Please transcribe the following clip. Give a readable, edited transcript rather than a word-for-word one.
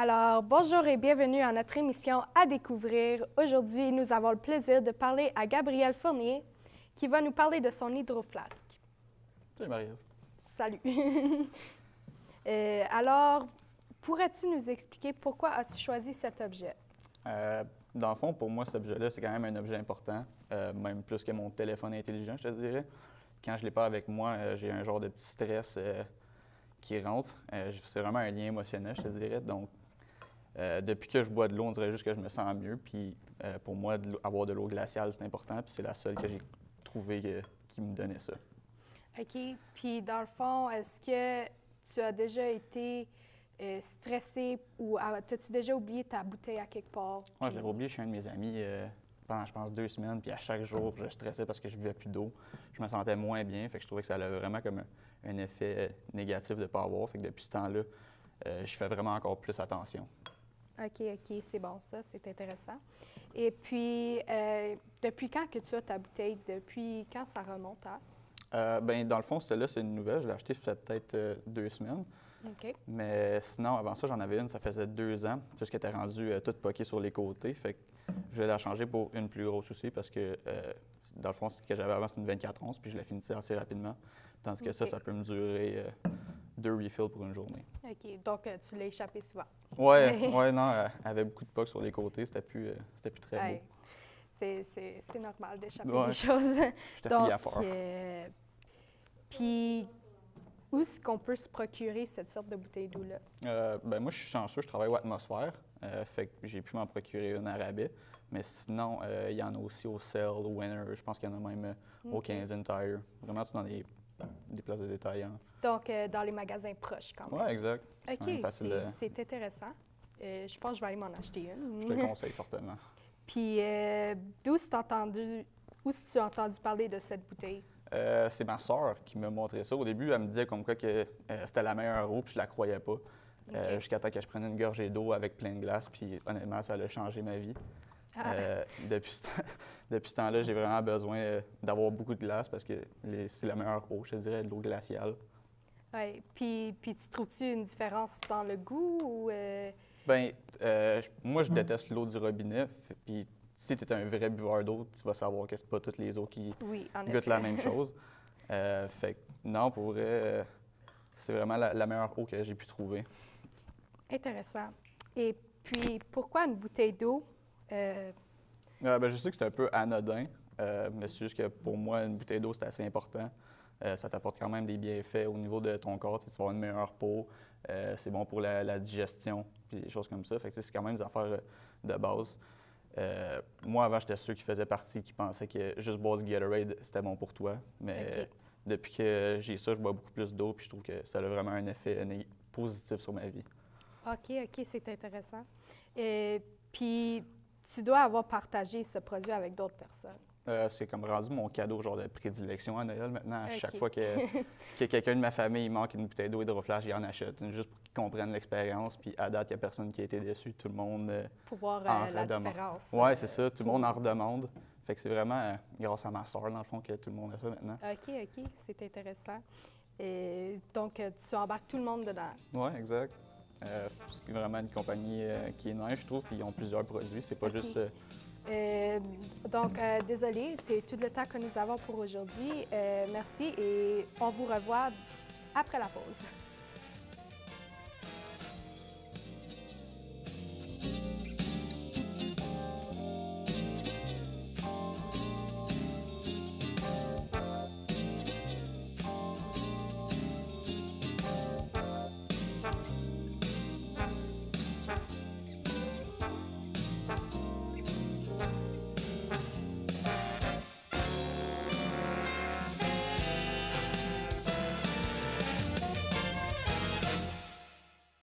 Alors, bonjour et bienvenue à notre émission À découvrir. Aujourd'hui, nous avons le plaisir de parler à Gabriel Fournier qui va nous parler de son hydroflasque. Salut Marie. Salut. Alors, pourrais-tu nous expliquer pourquoi as-tu choisi cet objet? Dans le fond, pour moi, cet objet-là, c'est quand même un objet important, même plus que mon téléphone intelligent, je te dirais. Quand je ne l'ai pas avec moi, j'ai un genre de petit stress qui rentre. C'est vraiment un lien émotionnel, je te dirais. Donc, depuis que je bois de l'eau, on dirait juste que je me sens mieux. Puis, pour moi, avoir de l'eau glaciale, c'est important. Puis, c'est la seule que j'ai trouvée qui me donnait ça. OK. Puis, dans le fond, est-ce que tu as déjà été stressé ou as-tu déjà oublié ta bouteille à quelque part? Moi, je l'avais oublié chez un de mes amis pendant, je pense, 2 semaines. Puis, à chaque jour, je stressais parce que je buvais plus d'eau. Je me sentais moins bien. Fait que je trouvais que ça avait vraiment comme un effet négatif de ne pas avoir. Fait que depuis ce temps-là, je fais vraiment encore plus attention. OK, c'est bon ça, c'est intéressant. Et puis, depuis quand que tu as ta bouteille? Depuis quand ça remonte à? Bien, dans le fond, celle-là, c'est une nouvelle. Je l'ai achetée, ça fait peut-être 2 semaines. OK. Mais sinon, avant ça, j'en avais une, ça faisait 2 ans. C'est juste qu'elle était rendue toute poquée sur les côtés. Fait que je voulais la changer pour une plus grosse aussi parce que, dans le fond, ce que j'avais avant, c'était une 24 onces, puis je la finissais assez rapidement. Tandis que ça peut me durer 2 refills pour une journée. OK. Donc, tu l'as échappé souvent. Ouais, non, elle avait beaucoup de pocs sur les côtés. C'était plus très beau. C'est normal d'échapper Ouais. des choses. J'étais assez gaffeur. Puis, où est-ce qu'on peut se procurer cette sorte de bouteille d'eau-là? Ben moi, je suis chanceux, je travaille au Atmosphère. Fait que j'ai pu m'en procurer une à rabais. Mais sinon, il y en a aussi au Cell, au Winner. Je pense qu'il y en a même au Canadian Tire. Vraiment, c'est dans des places de détail. Hein. Donc, dans les magasins proches, quand même. Oui, exact. OK, c'est intéressant. Je pense que je vais aller m'en acheter une. Je te le conseille fortement. Puis, d'où as-tu entendu parler de cette bouteille? C'est ma soeur qui m'a montré ça. Au début, elle me disait comme quoi que c'était la meilleure eau, puis je la croyais pas. Jusqu'à temps que je prenne une gorgée d'eau avec plein de glace, puis honnêtement, ça a changé ma vie. Depuis ce temps-là, j'ai vraiment besoin d'avoir beaucoup de glace parce que c'est la meilleure eau, je te dirais, de l'eau glaciale. Oui. Puis tu trouves-tu une différence dans le goût ou… Bien, moi, je déteste l'eau du robinet. Puis si tu es un vrai buveur d'eau, tu vas savoir que c'est pas toutes les eaux qui goûtent la même chose. Fait que non, pour vrai, c'est vraiment la meilleure eau que j'ai pu trouver. Intéressant. Et puis, pourquoi une bouteille d'eau? Je sais que c'est un peu anodin, mais c'est juste que pour moi, une bouteille d'eau, c'est assez important. Ça t'apporte quand même des bienfaits au niveau de ton corps. Tu vas avoir une meilleure peau, c'est bon pour la digestion, puis des choses comme ça. Fait que c'est quand même des affaires de base. Moi, avant, j'étais sûr qui pensaient que juste boire du Gatorade, c'était bon pour toi. Mais depuis que j'ai ça, je bois beaucoup plus d'eau, puis je trouve que ça a vraiment un effet positif sur ma vie. OK, c'est intéressant. Puis, tu dois avoir partagé ce produit avec d'autres personnes. C'est comme rendu mon cadeau genre de prédilection à Noël maintenant. À chaque fois que quelqu'un de ma famille il manque une bouteille d'eau hydroflash, j'en achète une juste pour qu'ils comprennent l'expérience. Puis à date, il n'y a personne qui a été déçu. Tout le monde pour voir la différence. Oui, c'est ça. Tout le monde en redemande. Fait que c'est vraiment grâce à ma soeur, dans le fond, que tout le monde a ça maintenant. OK, c'est intéressant. Donc, tu embarques tout le monde dedans. Oui, exact. C'est vraiment une compagnie qui est nice, je trouve. Puis ils ont plusieurs produits. C'est pas juste… Donc, désolé, c'est tout le temps que nous avons pour aujourd'hui. Merci et on vous revoit après la pause.